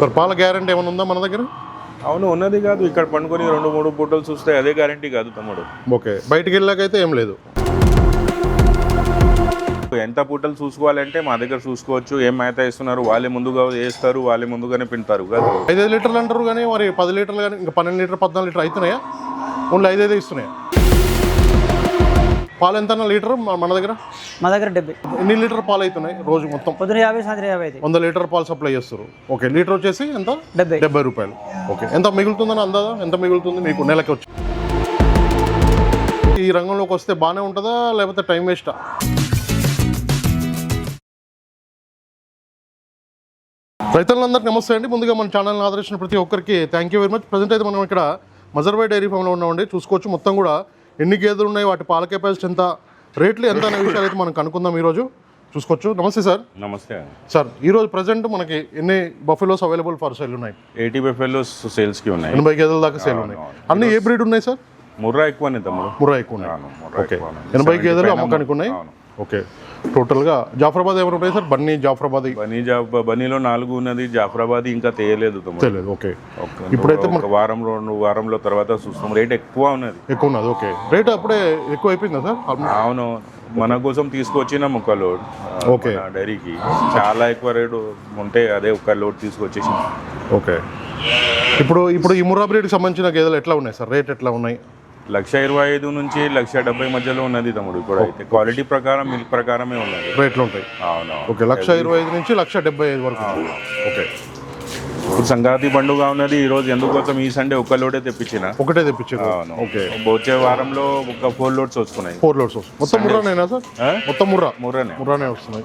Sir పాల guarantee ఏమైనా ఉందా మన దగ్గర? అవును ఉన్నది కాదు, ఇక్కడ పండుకొని 2-3 పూటలు చూస్తే అదే గ్యారంటీ కాదు తమ్ముడు. ఓకే, బయటికి వెళ్ళాకైతే ఏం లేదు. ఎంత పూటలు చూసుకోవాలంటే మా దగ్గర చూసుకోవచ్చు. ఏం మేత ఇస్తున్నారు వాళ్ళే ముందుగా వేస్తారు, వాళ్ళే ముందుగానే పింటారు కాదు. 5 లీటర్లు అంటారు కానీ మరి 10 లీటర్లు కానీ ఇంకా 12 లీటర్ 14 లీటర్ అవుతున్నాయా? ఓన్లీ 5 ఇస్తున్నాయా? పాలు ఎంత లీటర్ మన దగ్గర? మా దగ్గర 70. ఎన్ని లీటర్ పాలు అవుతున్నాయి రోజు మొత్తం? పొద్దున 50, సాయంత్రం 50. 100 లీటర్ పాలు సప్లై చేస్తారు. ఓకే, లీటర్ వచ్చేసి ఎంత? 70 రూపాయలు. ఓకే, ఎంత మిగులుతుందని అందాదా? ఎంత మిగులుతుంది మీకు నెలకి వచ్చి? ఈ రంగంలోకి వస్తే బాగానే ఉంటుందా లేకపోతే టైం వేస్టా? రైతులందరికీ నమస్తే అండి. ముందుగా మన ఛానల్ని ఆదరించిన ప్రతి ఒక్కరికి thank you very much. Present అయితే మనం ఇక్కడ మజర్బాయ్ డైరీ ఫామ్లో ఉన్నామండి. చూసుకోవచ్చు మొత్తం కూడా ఎన్ని గేదెలు ఉన్నాయి, వాటి పాల కెపాసిటీ ఎంత, రేట్లు ఎంత అనే విషయాలు అయితే మనం కనుక్కుందాం ఈరోజు. చూసుకోవచ్చు. నమస్తే సార్. నమస్తే సార్. ఈరోజు ప్రజెంట్ మనకి ఎన్ని బఫెలోస్ అవైలబుల్ ఫర్ సేల్ ఉన్నాయి? 80 బఫెలోస్ సేల్స్కి ఉన్నాయి. 80 గేదెల దాకా సేల్ ఉన్నాయి. అన్ని ఏ బ్రీడ్ ఉన్నాయి సార్? ముర్రా ఎక్కువనే తమ్ముడు. ముర్రా ఎక్కువ ఉన్నాయి. ఓకే, 80 గేదెలు అమ్మకానికి ఉన్నాయి. ఓకే, టోటల్గా జాఫరాబాద్ ఎవరు ఉన్నాయి సార్? బన్నీ జాఫరాబాద్. బన్నీలో 4 ఉన్నది, జాఫరాబాద్ ఇంకా తెలియలేదు తమ్ముడు. ఓకే, ఇప్పుడైతే ఒక వారం 2 వారంలో తర్వాత చూస్తాం. రేట్ ఎక్కువ ఉన్నది. ఓకే, రేట్ అప్పుడే ఎక్కువ అయిపోయిందా సార్? అవును, మన కోసం తీసుకొచ్చినాం ఒక లోడ్. ఓకే, డైరీకి చాలా ఎక్కువ రేటు ఉంటే అదే ఒక లోడ్ తీసుకొచ్చేసి. ఓకే, ఇప్పుడు ఈ ముర్రా బ్రీడ్కి సంబంధించిన గేదెలు ఎట్లా ఉన్నాయి సార్? రేట్ ఎట్లా ఉన్నాయి? 1,25,000 నుంచి 1,70,000 మధ్యలో ఉన్నది తమ్ముడు. ఇప్పుడు అయితే క్వాలిటీ ప్రకారం మిల్క్ ప్రకారమే ఉన్నది రేట్లు ఉంటాయి. అవును. ఓకే, 1,25,000 నుంచి 1,75,000 వరకు. ఓకే, ఇప్పుడు సంక్రాంతి పండుగ ఉన్నది ఈ రోజు. ఎందుకోసం ఈ సండే ఒక్క లోడే తెప్పించిన. ఒకటే తెప్పించారు. ఓకే, వచ్చే వారంలో ఒక 4 లోడ్స్ వస్తున్నాయి. 4 లోడ్స్ మొత్తం ముర్రానేనా సార్? మొత్తం ముర్రానే వస్తున్నాయి.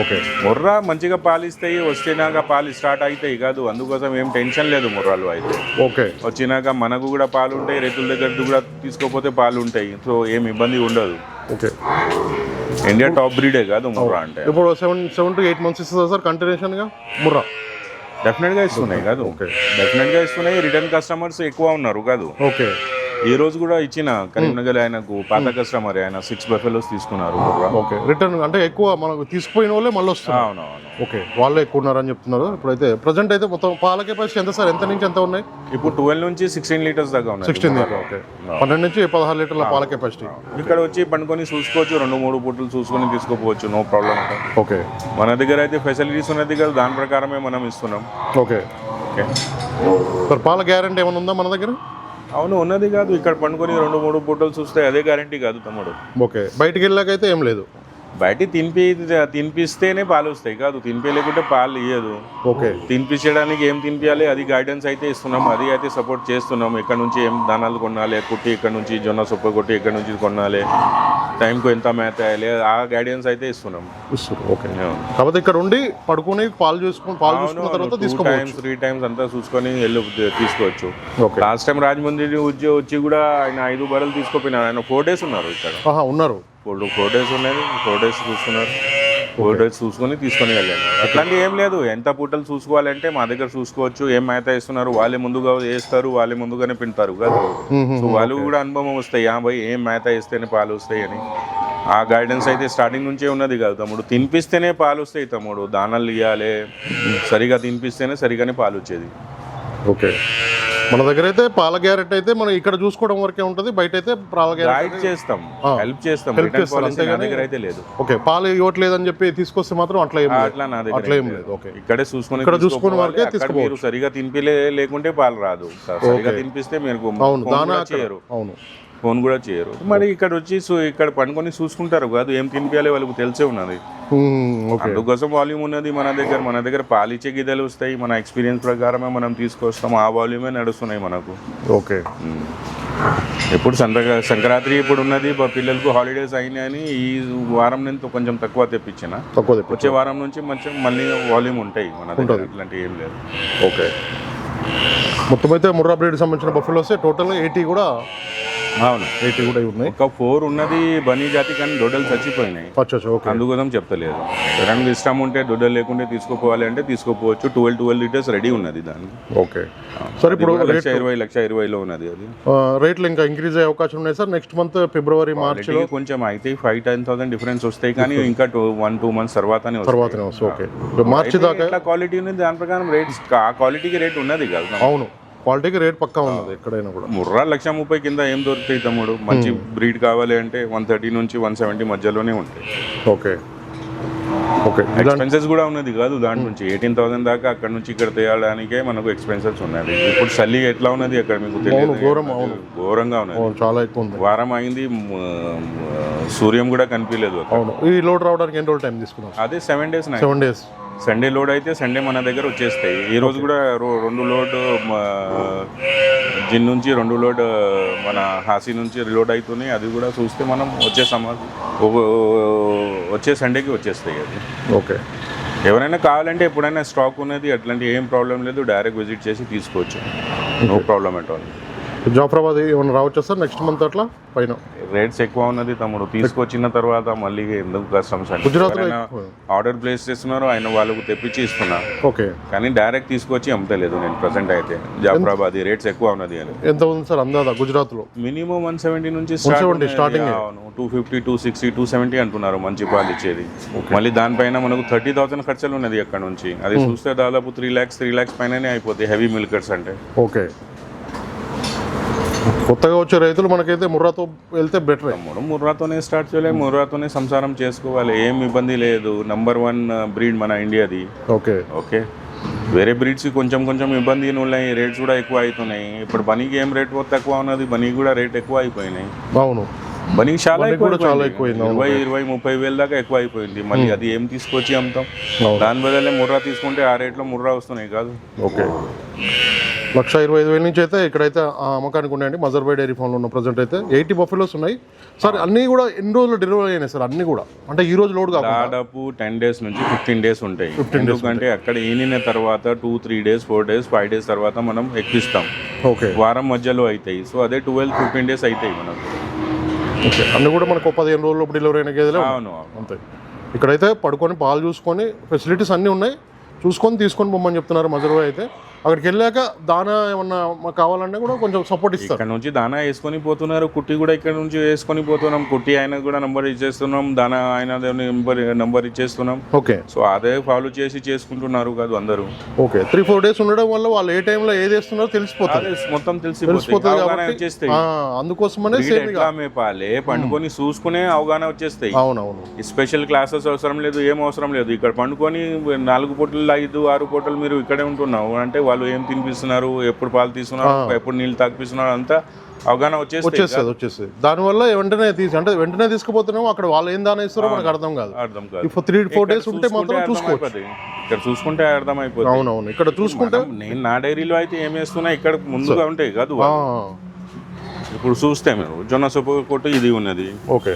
ఓకే, ముర్రా మంచిగా పాలిస్తాయి. వచ్చినాక పాలు స్టార్ట్ అవుతాయి కాదు, అందుకోసం ఏం టెన్షన్ లేదు ముర్రాలు అయితే. ఓకే, వచ్చినాక మనకు కూడా పాలు ఉంటాయి, రైతుల దగ్గర కూడా తీసుకోపోతే పాలు ఉంటాయి. సో ఏం ఇబ్బంది ఉండదు. ఓకే, ఇండియా టాప్ బ్రీడే కాదు ముర్రా అంటే. ఇప్పుడు 7 to 8 months ఇస్తుందా సార్ కంటిన్యూషన్గా ముర్రా? డెఫినెట్గా ఇస్తున్నాయి కాదు. డెఫినెట్గా ఇస్తున్నాయి. రిటర్న్ కస్టమర్స్ ఎక్కువ ఉన్నారు కాదు. ఓకే, ఈ రోజు కూడా ఇచ్చిన కరీంనగర్ ఆయనకు పాత కస్టమర్, ఆయన 6 బఫెలోస్ తీసుకున్నారు. ఓకే, రిటర్న్ అంటే ఎక్కువ మనకు తీసుకుపోయిన వాళ్ళే మళ్ళీ వస్తున్నారు. అవునవును. ఓకే, వాళ్ళే ఎక్కువ ఉన్నారని చెప్తున్నారు. ఇప్పుడైతే ప్రజెంట్ అయితే మొత్తం పాల కెపాసిటీ ఎంత సార్? ఎంత నుంచి ఎంత ఉన్నాయి? ఇప్పుడు 12 నుంచి 16 లీటర్స్ దాకా ఉన్నాయి. 16 లీటర్. ఓకే, 12 నుంచి 16 లీటర్ల పాల కెపాసిటీ. ఇక్కడ వచ్చి పండుకొని చూసుకోవచ్చు, 2-3 పూటలు చూసుకొని తీసుకోపోవచ్చు, నో ప్రాబ్లం. ఓకే, మన దగ్గర అయితే ఫెసిలిటీస్ ఉన్నది కదా, దాని ప్రకారమే మనం ఇస్తున్నాం. Okay, okay sir. పాల గ్యారెంటీ ఏమైనా ఉందా మన దగ్గర? అవును ఉన్నది కాదు, ఇక్కడ పండుకొని 2-3 పూటలు చూస్తే అదే గ్యారంటీ కాదు తమ్ముడు. ఓకే, బయటికి వెళ్ళాకైతే ఏం లేదు. బయట తినిపిస్తేనే పాలు వస్తాయి కాదు, తినిపించలేకుంటే పాలు ఇయ్యదు. ఓకే, తినిపించడానికి ఏం తినిపించాలి అది గైడెన్స్ అయితే ఇస్తున్నాం, అది అయితే సపోర్ట్ చేస్తున్నాం. ఇక్కడ నుంచి ఏం దానాలు కొనాలి, కుట్టి ఇక్కడ నుంచి జొన్న సొప్ప కొట్టి ఇక్కడ నుంచి కొనాలి, టైంకు ఎంత మేత వేయాలి, ఆ గైడెన్స్ అయితే ఇస్తున్నాం. ఓకే, కాబట్టి ఇక్కడ ఉండి పడుకుని పాలు చూసుకున్న తర్వాత 2-3 times అంతా చూసుకొని తీసుకోవచ్చు. లాస్ట్ టైం రాజమండ్రి వచ్చి కూడా ఆయన 5 బర్రెలు తీసుకోపోయినారు. ఆయన 4 days ఉన్నారు ఇక్కడ. ఉన్నారు 4 days ఉన్నాయి. 4 days చూసుకున్నారు. 4 days చూసుకొని తీసుకొని వెళ్ళాను. అట్లాంటి ఏం లేదు. ఎంత పూటలు చూసుకోవాలంటే మా దగ్గర చూసుకోవచ్చు. ఏం మేత ఇస్తున్నారు వాళ్ళే ముందుగా వేస్తారు, వాళ్ళే ముందుగానే పింటారు కదా. సో వాళ్ళు కూడా అనుభవం వస్తాయి, భయ్ ఏం మేత వేస్తేనే పాలు వస్తాయి అని. ఆ గైడెన్స్ అయితే స్టార్టింగ్ నుంచే ఉన్నది కాదు తమ్ముడు. తినిపిస్తేనే పాలు వస్తాయి తమ్ముడు, దానాలు ఇవ్వాలి, సరిగా తినిపిస్తేనే సరిగానే పాలు వచ్చేది. ఓకే, మన దగ్గర అయితే పాల గ్యారెంటీ అయితే మనం ఇక్కడ చూసుకోవడం వరకే ఉంటుంది. బయట అయితే పాల గ్యారెంటీ చేస్తాం, హెల్ప్ చేస్తాం. దగ్గర అయితే లేదు. ఓకే, పాలు ఇవ్వట్లేదు అని చెప్పి తీసుకొస్తే మాత్రం అట్లా ఏం లేదు. ఓకే, ఇక్కడే చూసుకుని వరకే తీసుకోవచ్చు. సరిగా తినిపిలే లేకుంటే పాలు రాదు. సరిగా తినిపిస్తే మీరు చేయరు. అవును, ఫోన్ కూడా చేయరు. మరి ఇక్కడ వచ్చి ఇక్కడ పండుకొని చూసుకుంటారు కాదు, ఏం తినిపించాలి వాళ్ళకి తెలిసే ఉన్నది. అందుకోసం వాల్యూమ్ ఉన్నది మన దగ్గర పాలిచ్చే గిద్దలు వస్తాయి. మన ఎక్స్పీరియన్స్ ప్రకారమే మనం తీసుకొస్తాం, ఆ వాల్యూమే నడుస్తున్నాయి మనకు. ఓకే, ఎప్పుడు సంక్రాంతి ఇప్పుడు ఉన్నది, పిల్లలకు హాలిడేస్ అయినాయని ఈ వారం నేను కొంచెం తక్కువ తెప్పించిన. వచ్చే వారం నుంచి మంచి మళ్ళీ వాల్యూమ్ ఉంటాయి మన దగ్గర, ఇట్లాంటివి ఏం లేదు. ఓకే, మొత్తం అయితే ముర్రా బ్రీడ్ సంబంధించిన బఫెలోస్ టోటల్గా 80 కూడా అవును 80 కూడా ఉన్నాయి. ఒక 4 ఉన్నది బనీ జాతి కానీ దొడ్డలు చచ్చిపోయినాయి, అచ్చా ఓకే. అందుకోసం చెప్తలేదు. ఎవరైనా ఇష్టం ఉంటే దొడ్డలు లేకుంటే తీసుకోపోవాలి అంటే తీసుకోపోవచ్చు. 12 లీటర్స్ రెడీ ఉన్నది దానికి. ఓకే సార్ ఇప్పుడు 1,20,000 ఉన్నది. అది రేట్లు ఇంకా ఇంక్రీజ్ అయ్యే అవకాశం ఉన్నాయి సార్ నెక్స్ట్ మంత్ ఫిబ్రవరి మార్చిలో కొంచెం అయితే 5-10,000 డిఫరెన్స్ వస్తాయి కానీ ఇంకా 1-2 మంత్స్ తర్వాతనే వస్తాయి. ఓకే మార్చి దాకా ఎట్లా క్వాలిటీ ఉంది దాని ప్రకారం రేట్స్ ఆ క్వాలిటీకి రేట్ ఉన్నది కదా. అవును క్వాలిటీకి రేట్ పక్కా ఉన్నది ఎక్కడైనా కూడా. ముర్రా 1,30,000 కింద ఏం దొరుకుతాయి తమ్ముడు. మంచి బ్రీడ్ కావాలి అంటే 130 నుంచి 170 మధ్యలోనే ఉంటాయి. ఓకే ఓకే ఎక్స్పెన్సెస్ కూడా ఉన్నది కాదు దాని నుంచి 18,000 దాకా అక్కడ నుంచి ఇక్కడ తేయడానికే మనకు ఎక్స్పెన్సెస్ ఉన్నది. ఇప్పుడు చలి ఎట్లా ఉన్నది అక్కడ మీకు తెలియదు, ఘోరంగా ఉన్నది, చాలా ఎక్కువ ఉంది. వారం అయింది సూర్యం కూడా కనిపించలేదు. అవును ఈ లోడ్ రావడానికి ఎన్ని రోజులు టైం తీసుకున్నాం? అదే 7 days. సండే లోడ్ అయితే సండే మన దగ్గర వచ్చేస్తాయి. ఈ రోజు కూడా 2 లోడ్ జిన్ నుంచి 2 లోడ్ మన హాసీ నుంచి రిలోడ్ అవుతున్నాయి. అది కూడా చూస్తే మనం వచ్చే సండేకి వచ్చేస్తాయి అది. ఓకే ఎవరైనా కావాలంటే ఎప్పుడైనా స్టాక్ ఉన్నది, అట్లాంటి ఏం ప్రాబ్లం లేదు, డైరెక్ట్ విజిట్ చేసి తీసుకోవచ్చు, no problem at all. Jafarabad ఏమైనా రావచ్చు సార్ నెక్స్ట్ మంత్ అట్లా పైన? రేట్స్ ఎక్కువ ఉన్నది తమ్ముడు, తీసుకొచ్చిన తర్వాత మళ్ళీ ఎందుకు కస్టమ్స్ అంటే గుజరాత్లో ఆర్డర్ ప్లేస్ చేస్తున్నారు, ఆయన వాళ్ళకు తెప్పించి ఇస్తున్నా. ఓకే కానీ డైరెక్ట్ తీసుకొచ్చి అమ్మతలేదు నేను ప్రజెంట్ అయితే. జాఫరాబాద్ రేట్స్ ఎక్కువ ఉన్నది అని. ఎంత ఉంది సార్ అందాదా గుజరాత్లో? మినిమం 170 నుంచి స్టార్టింగ్. 250, 260, 270 అంటున్నారు మంచి పాలు ఇచ్చేది. మళ్ళీ దానిపైన మనకు 30,000 ఖర్చులు ఉన్నది అక్కడ నుంచి. అది చూస్తే దాదాపు 3 lakhs పైననే అయిపోతాయి హెవీ మిల్కర్స్ అంటే. ఓకే కొత్తగా వచ్చే రైతులు మనకైతే ముర్రాతో వెళ్తే బెటర్. ముర్రాతోనే స్టార్ట్ చేయలేదు, ముర్రాతోనే సంసారం చేసుకోవాలి, ఏం ఇబ్బంది లేదు. నంబర్ 1 బ్రీడ్ మన ఇండియాది. ఓకే ఓకే వేరే బ్రీడ్స్ కొంచెం ఇబ్బంది ఉన్నాయి, రేట్స్ కూడా ఎక్కువ అవుతున్నాయి. ఇప్పుడు బనీకి ఏం రేట్ తక్కువ ఉన్నది, బనీ కూడా రేట్ ఎక్కువ అయిపోయినాయి. అవును బనీకి చాలా ఎక్కువైంది, 20-30 వేల దాకా ఎక్కువ అయిపోయింది. మళ్ళీ అది ఏం తీసుకొచ్చి అమ్ముతాం, దాని బదులే ముర్రా తీసుకుంటే ఆ రేట్లో ముర్రా వస్తున్నాయి కాదు. ఓకే 1,25,000 నుంచి అయితే ఇక్కడైతే అమ్మకానికి ఉన్నాయండి మజర్బాయ్ డైరీ ఫామ్లో ఉన్న ప్రజెంట్ అయితే 80 బఫెలోస్ ఉన్నాయి సార్. అన్నీ కూడా ఎన్ని రోజులు డెలివరీ అయినాయి సార్? అన్నీ కూడా అంటే ఈ రోజు లోడ్ కాదు, దాదాపు 10 days నుంచి 15 days ఉంటాయి. ఎందుకంటే అక్కడ ఈనిన తర్వాత 2-3 days 4 days 5 days తర్వాత మనం ఎక్కిస్తాం. ఓకే వారం మధ్యలో అవుతాయి. సో అదే 12-15 days అవుతాయి మనకు. ఓకే అన్నీ కూడా మనకు 15 రోజుల్లో డెలివరీ అయిన గేదెలే. అవును అంతే. ఇక్కడైతే పడుకొని పాలు చూసుకొని ఫెసిలిటీస్ అన్నీ ఉన్నాయి, చూసుకొని తీసుకొని పొమ్మని చెప్తున్నారు మజర్బాయ్ అయితే. అక్కడికి వెళ్ళాక దానా ఏమన్నా మాకు కావాలన్నా కూడా కొంచెం సపోర్ట్ ఇస్తారు. ఇక్కడ నుంచి దానా వేసుకొని పోతున్నారు, కుట్టి కూడా ఇక్కడ నుంచి వేసుకొని పోతున్నాం. కుట్టి ఆయన కూడా నంబర్ ఇచ్చేస్తున్నాం, దానా ఆయన నంబర్ ఇచ్చేస్తున్నాం. ఓకే సో అదే ఫాలో చేసి చేసుకుంటున్నారు కాదు అందరూ. ఓకే 3-4 days ఉండడం వల్ల వాళ్ళు ఏ టైంలో ఏది వేస్తున్నారో తెలిసిపోతుంది, మొత్తం తెలిసిపోతుంది వచ్చేస్తాయి. అందుకోసమనే మేపాలే పండుకొని చూసుకునే అవగాహన వచ్చేస్తాయి. అవునవును స్పెషల్ క్లాసెస్ అవసరం లేదు, ఏం అవసరం లేదు. ఇక్కడ పండుకొని 4 పూటలు 5-6 పూటలు మీరు ఇక్కడే ఉంటున్నావు అంటే వాళ్ళు ఏం తినిపిస్తున్నారు, ఎప్పుడు పాలు తీసుకున్నారు, ఎప్పుడు నీళ్ళు తాగిపిస్తున్నారు, అంతా అవగాహన వచ్చేస్తుంది. దానివల్ల వెంటనే తీసుకుపోతున్నాము, అక్కడ వాళ్ళు ఏం దాని ఇస్తారో మనకు అర్థం కాదు. ఇప్పుడు 3-4 days ఉంటే మాత్రం చూసుకోవచ్చు. ఇక్కడ చూసుకుంటే అర్థమైపోతుంది. అవునవును ఇక్కడ చూసుకుంటే నేను నా డైరీలో అయితే ఏం వేస్తున్నా ఇక్కడ ముందుగా ఉంటాయి కాదు. ఇప్పుడు చూస్తే మీరు జొన్న సొప్ప కొట్టు ఇది ఉన్నది. ఓకే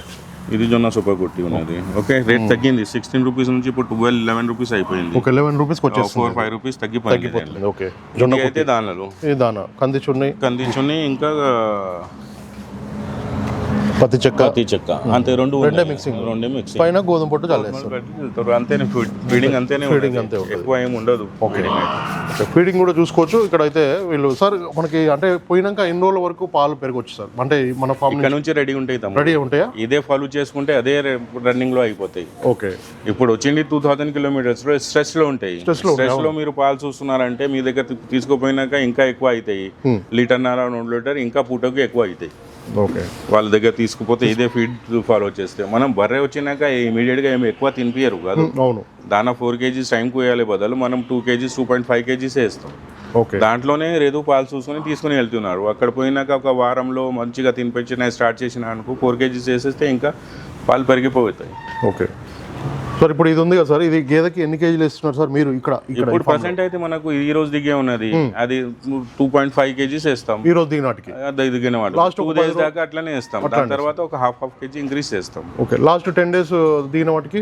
ఇది జొన్న సూపర్ కొట్టి ఉన్నది. ఓకే రేట్ తగ్గింది 16 రూపీస్ నుంచి ఇప్పుడు 12-11 రూపీస్ అయిపోయింది. 11 రూపీస్కి వచ్చేస్తుంది, 4-5 రూపీస్ తగ్గిపోయింది. ఓకే జొన్న అయితే దానిలో దానా కందిచున్ని ఇంకా పత్తి చెక్క అంతే. రెండే మిక్సింగ్ పైన గోధుమ పొట్టు చల్లేస్తారు అంతేనే. ఫీడింగ్ అంతేనే, ఎక్కువ ఏమి ఉండదు. ఓకే ఫీడింగ్ కూడా చూసుకోవచ్చు. ఇక్కడైతే వీళ్ళు సార్ మనకి అంటే పోయినాక ఎన్ని రోజుల వరకు పాలు పెరగవచ్చు సార్? అంటే మన ఫామ్ నుంచి రెడీ ఉంటాయి, రెడీ ఉంటాయా? ఇదే ఫాలో చేసుకుంటే అదే రన్నింగ్ లో అయిపోతాయి. ఓకే ఇప్పుడు వచ్చింది 2000 kilometers స్ట్రెస్ లో ఉంటాయి. స్ట్రెస్ లో మీరు పాలు చూస్తున్నారంటే మీ దగ్గర తీసుకుపోయినాక ఇంకా ఎక్కువ అవుతాయి. 1.5-2 లీటర్ ఇంకా పూటకు ఎక్కువ అవుతాయి. ఓకే వాళ్ళ దగ్గర తీసుకుపోతే ఇదే ఫీడ్ ఫాలో చేస్తే మనం బర్రె వచ్చినాక ఇమీడియట్గా ఏమి ఎక్కువ తినిపియరు కాదు. అవును దానా 4 kgs టైంకి వేయాలి బదులు మనం 2 kgs 2.5 kgs వేస్తాం. ఓకే దాంట్లోనే రేదు పాలు చూసుకొని తీసుకుని వెళ్తున్నారు. అక్కడ పోయినాక ఒక వారంలో మంచిగా తినిపించిన స్టార్ట్ చేసిన అనుకో 4 kgs వేసేస్తే ఇంకా పాలు పెరిగిపోతాయి. ఓకే సార్ ఇప్పుడు ఇది ఉంది కదా సార్, ఇది గేదెకి ఎన్ని కేజీలు ఇస్తున్నారు సార్ మీరు ఇక్కడ ఇప్పుడు ప్రెసెంట్ అయితే మనకు ఈ రోజు దిగే ఉన్నది అది 2.5 కేజీస్ వేస్తాం ఈ రోజు దిగినాటికి. అది దిగిన వాళ్ళు Last 2 days దాకా అట్లనే వేస్తాం. దాని తర్వాత ఒక హాఫ్ కేజీ ఇంక్రీజ్ చేస్తాం. ఓకే, లాస్ట్ 10 days దిగిన వాటికి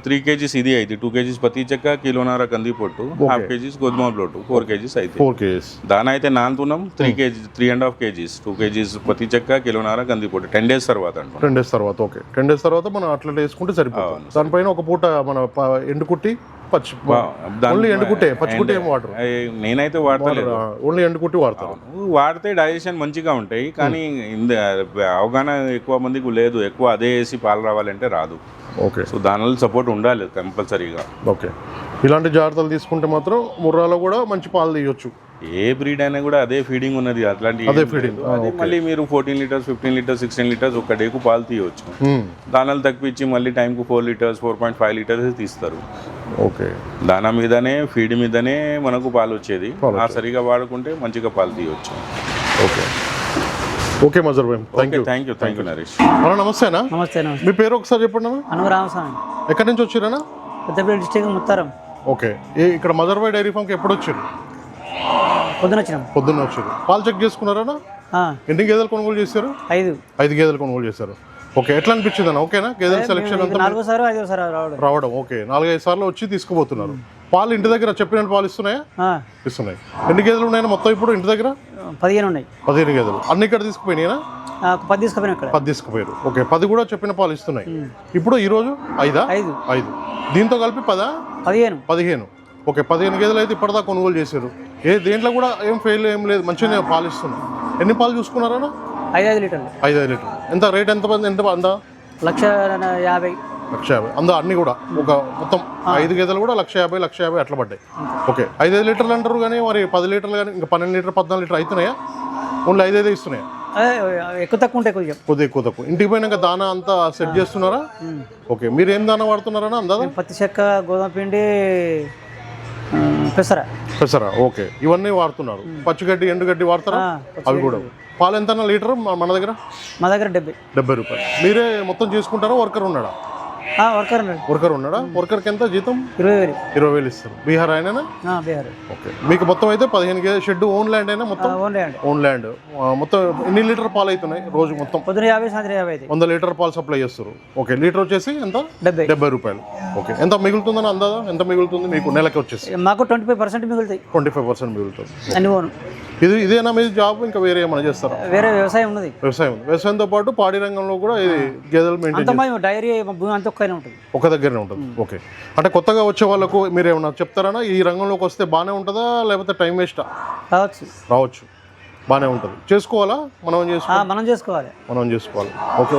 3 కేజీస్ ఇది అయితే 2 కేజీస్ పత్తి చెక్క, కిలోన్నర కంది పొట్టు, హాఫ్ కేజీస్ గోధుమ ప్లోటు, 4 కేజీస్ అయితే 4 kgs. దాని అయితే నానుతున్నాం 3 కేజీ 3.5 కేజీస్, 2 కేజీస్ పత్తి చెక్క, కిలోన్నర కంది పొట్టు 10 days తర్వాత అంటాం. 10 days తర్వాత. ఓకే, 10 days తర్వాత మనం అట్లా వేసుకుంటే సరిపోతుంది. దానిపైన ఒక పూట మన ఎండుకుట్టి పచ్చి ఓన్లీ ఎండుకుట్టే, పచ్చికుట్టి ఏం వాటర్ నేనైతే వాడతలేదు, ఓన్లీ ఎండుకుట్టి వాడతాను. వాడితే డైజెషన్ మంచిగా ఉంటాయి కానీ అవగాహన ఎక్కువ మందికి లేదు, ఎక్కువ అదే వేసి పాలు రావాలంటే రాదు. ఓకే, సో దానివల్ల సపోర్ట్ ఉండాలి కంపల్సరీగా. ఓకే, ఇలాంటి జాగ్రత్తలు తీసుకుంటే మాత్రం ముర్రాలో కూడా మంచి పాలు తీయొచ్చు. ఏ బ్రీడ్ అయినా కూడా అదే ఫీడింగ్ ఉన్నది, అట్లాంటి అదే ఫీడింగ్. మళ్ళీ మీరు 14 లీటర్స్ 15 లీటర్స్ 16 లీటర్స్ ఒక డేకు పాలు తీయవచ్చు. దానాలు తగ్గించి మళ్ళీ టైంకు 4 లీటర్స్ 4.5 లీటర్స్ తీస్తారు. ఓకే, దానా మీదనే ఫీడ్ మీదనే మనకు పాలు వచ్చేది. ఆ సరిగా వాడుకుంటే మంచిగా పాలు తీయవచ్చు. Okay, okay మజర్ Bhai, thank you Naresh. అన్న నమస్తేనా. నమస్తే మీ పేరు ఒకసారి చెప్పండి అన్న. అనురామస్వామి, ఎక్కడి నుంచి వచ్చిరన్నా? పెద్దపల్లి డిస్ట్రిక్ట్ ముత్తారం. ఓకే, ఇక్కడ మజర్ భాయ్ డైరీ ఫామ్కి ఎప్పుడు వచ్చారు? పొద్దున వచ్చినాం. పొద్దున్న వచ్చారు. పాలు చెక్ చేసుకున్నారా? ఎన్ని గేదెలు కొనుగోలు చేశారు? 5 గేదెలు కొనుగోలు చేశారు. ఓకే, ఎట్లా అనిపించింది అన్న? ఓకేనా గేదెల సెలెక్షన్ అంతా? 4సారి 5సారి రావడం. ఓకే, 4-5 సార్లు వచ్చి తీసుకుపోతున్నారు. పాలు ఇంటి దగ్గర చెప్పినట్టు పాలు ఇస్తున్నాయా? ఇస్తున్నాయి. ఎన్ని గేదెలు ఉన్నాయన్నా మొత్తం ఇప్పుడు ఇంటి దగ్గర? 15 ఉన్నాయి. 15 గేదెలు. అన్ని ఇక్కడ తీసుకుపోయినాయినా? 10 తీసుకుపోయినా ఇక్కడ. 10 తీసుకుపోయారు. ఓకే, 10 కూడా చెప్పిన పాలు ఇస్తున్నాయి. ఇప్పుడు ఈరోజు 5 దీంతో కలిపి 15. ఓకే, 15 గేదెలు అయితే ఇప్పటిదాకా కొనుగోలు చేశారు. దేంట్లో కూడా ఏం ఫెయిల్ ఏం లేదు, మంచిగా పాలు ఇస్తున్నాయి. ఎన్ని పాలు చూసుకున్నారా? 5 లీటర్లు. 5 లీటర్లు. ఎంత రేట్ ఎంత అందా? 1,50,000. 1,50,000 అందా అన్ని కూడా ఒక మొత్తం 5 గేదెలు కూడా 1,50,000 అట్లా పడ్డాయి. ఓకే, 5 లీటర్లు అంటారు కానీ మరి 10 లీటర్లు కానీ ఇంకా 12 లీటర్ 14 లీటర్ అవుతున్నాయా? ఓన్లీ 5 ఇస్తున్నాయా? ఎక్కువ తక్కువ ఉంటాయి కొద్దిగా ఎక్కువ తక్కువ. ఇంటికి పోయినాక దానా అంతా సెట్ చేస్తున్నారా? ఓకే, మీరు ఏం దానా వాడుతున్నారా అందా? పత్తి చెక్క, గోధుమ పిండి, పెసర. ఓకే, ఇవన్నీ వాడుతున్నారు. పచ్చిగడ్డి ఎండుగడ్డి వాడతారా? అవి కూడా. పాలు ఎంత లీటర్ మన దగ్గర? మా దగ్గర 70 రూపాయలు. మీరే మొత్తం చేసుకుంటారా? వర్కర్ ఉన్నాడా? వర్కర్ ఉన్నాడా? వర్కర్కి ఎంత జీతం? 20,000 ఇస్తారు. బీహార్ ఆయననా? బీహార్. ఓకే, మీకు మొత్తం అయితే 15 గేదె షెడ్ ఓన్ ల్యాండ్ అయినా మొత్తం? Own land. మొత్తం ఎన్ని లీటర్ పాలు అవుతున్నాయి రోజు మొత్తం? పొద్దున 50, సాయంత్రం 50. 100 లీటర్ పాలు సప్లై చేస్తారు. ఓకే, లీటర్ వచ్చేసి ఎంత? 70 రూపాయలు. ఓకే, ఎంత మిగులుతుందని అందాదా? ఎంత మిగులుతుంది మీకు నెలకి వచ్చేసి? మాకు 25% మిగులుతాయి. 25% మిగులుతుంది. అన్ని ఇదేనా మీ జాబ్? ఇంకా వేరే ఏమైనా చేస్తారా? వేరే వ్యవసాయం ఉన్నది. వ్యవసాయంతో పాటు పాడి రంగంలో కూడా ఇది గేదెలు మెయింటైన్ డైరీ భూమి అంతా ఉంటుంది. ఒక దగ్గరనే ఉంటుంది. ఓకే, అంటే కొత్తగా వచ్చే వాళ్ళకు మీరు ఏమన్నా చెప్తారా? ఈ రంగంలోకి వస్తే బాగానే ఉంటుందా లేకపోతే టైం వేస్టా? రావచ్చు, బాగానే ఉంటుంది. చేసుకోవాలా? మనం చేసుకోవాలి. ఓకే,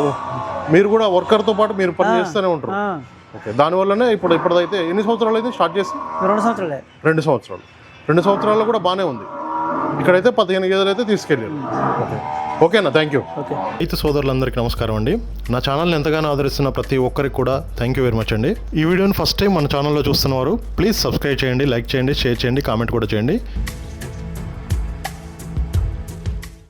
మీరు కూడా వర్కర్తో పాటు మీరు పని చేస్తూనే ఉంటారు. ఓకే, దానివల్లనే ఇప్పటిదైతే ఎన్ని సంవత్సరాలు అయితే స్టార్ట్ చేసి? 2 సంవత్సరాలు. 2 సంవత్సరాలు కూడా బాగానే ఉంది. ఇక్కడైతే 15 గేదెలు అయితే తీసుకెళ్ళారు. ఓకేనా, థ్యాంక్ యూ. రైతు సోదరులందరికీ నమస్కారం అండి. నా ఛానల్ని ఎంతగానో ఆదరిస్తున్న ప్రతి ఒక్కరికి కూడా థ్యాంక్ యూ వెరీ మచ్ అండి. ఈ వీడియోని ఫస్ట్ టైం మన ఛానల్లో చూస్తున్నవారు ప్లీజ్ సబ్స్క్రైబ్ చేయండి, లైక్ చేయండి, షేర్ చేయండి, కామెంట్ కూడా చేయండి.